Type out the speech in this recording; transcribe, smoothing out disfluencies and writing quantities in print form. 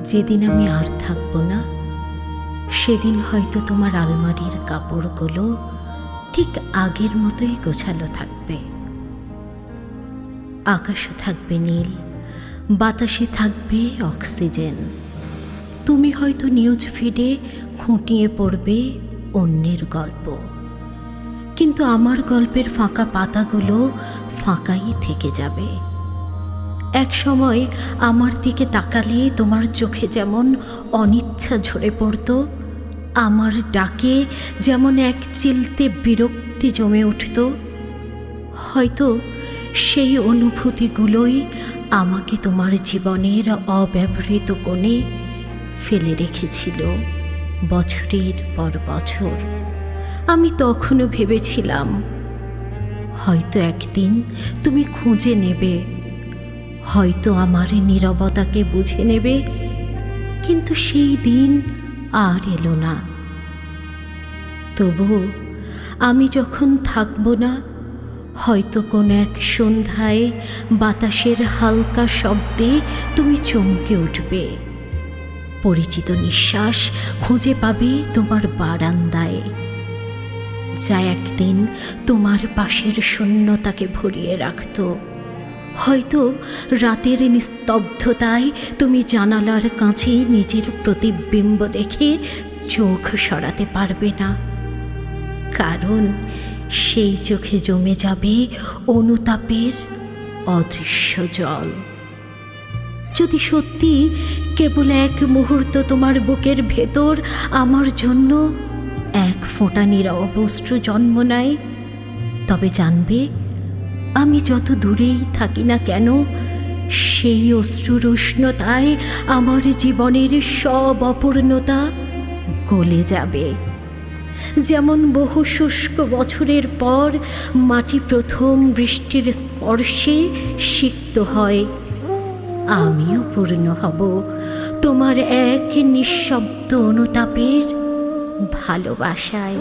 যেদিন আমি আর থাকব না, সেদিন হয়তো তোমার আলমারির কাপড়গুলো ঠিক আগের মতোই গোছালো থাকবে। আকাশে থাকবে নীল, বাতাসে থাকবে অক্সিজেন। তুমি হয়তো নিউজ ফিডে খুঁটিয়ে পড়বে অন্যের গল্প, কিন্তু আমার গল্পের ফাঁকা পাতাগুলো ফাঁকাই থেকে যাবে। এক সময় আমার দিকে তাকালে তোমার চোখে যেমন অনিচ্ছা ঝরে পড়ত, আমার ডাকে যেমন এক চিলতে বিরক্তি জমে উঠত। হয়তো সেই অনুভূতিগুলোই আমাকে তোমার জীবনের অব্যবহৃত কোণে ফেলে রেখেছিল বছরের পর বছর। আমি তখনও ভেবেছিলাম হয়তো একদিন তুমি খুঁজে নেবে, হয়তো আমার নীরবতাকে বুঝে নেবে, কিন্তু সেই দিন আর এলো না। তবু আমি যখন থাকব না, হয়তো কোনো এক সন্ধ্যায় বাতাসের হালকা শব্দে তুমি চমকে উঠবে। পরিচিত নিঃশ্বাস খুঁজে পাবে তোমার বারান্দায়, যা একদিন তোমার পাশের শূন্যতাকে ভরিয়ে রাখত। হয়তো রাতের নিস্তব্ধতায় তুমি জানালার কাছে নিজের প্রতিবিম্ব দেখে চোখ সরাতে পারবে না, কারণ সেই চোখে জমে যাবে অনুতাপের অদৃশ্য জল। যদি সত্যি কেবল এক মুহূর্ত তোমার বুকের ভেতর আমার জন্য এক ফোঁটা নীরব অশ্রু জন্ম নেয়, তবে জানবে আমি যত দূরেই থাকি না কেন, সেই অশ্রুর উষ্ণতায় আমার জীবনের সব অপূর্ণতা গলে যাবে। যেমন বহু শুষ্ক বছরের পর মাটি প্রথম বৃষ্টির স্পর্শে সিক্ত হয়, আমিও পূর্ণ হব তোমার এক নিঃশব্দ অনুতাপের ভালোবাসায়।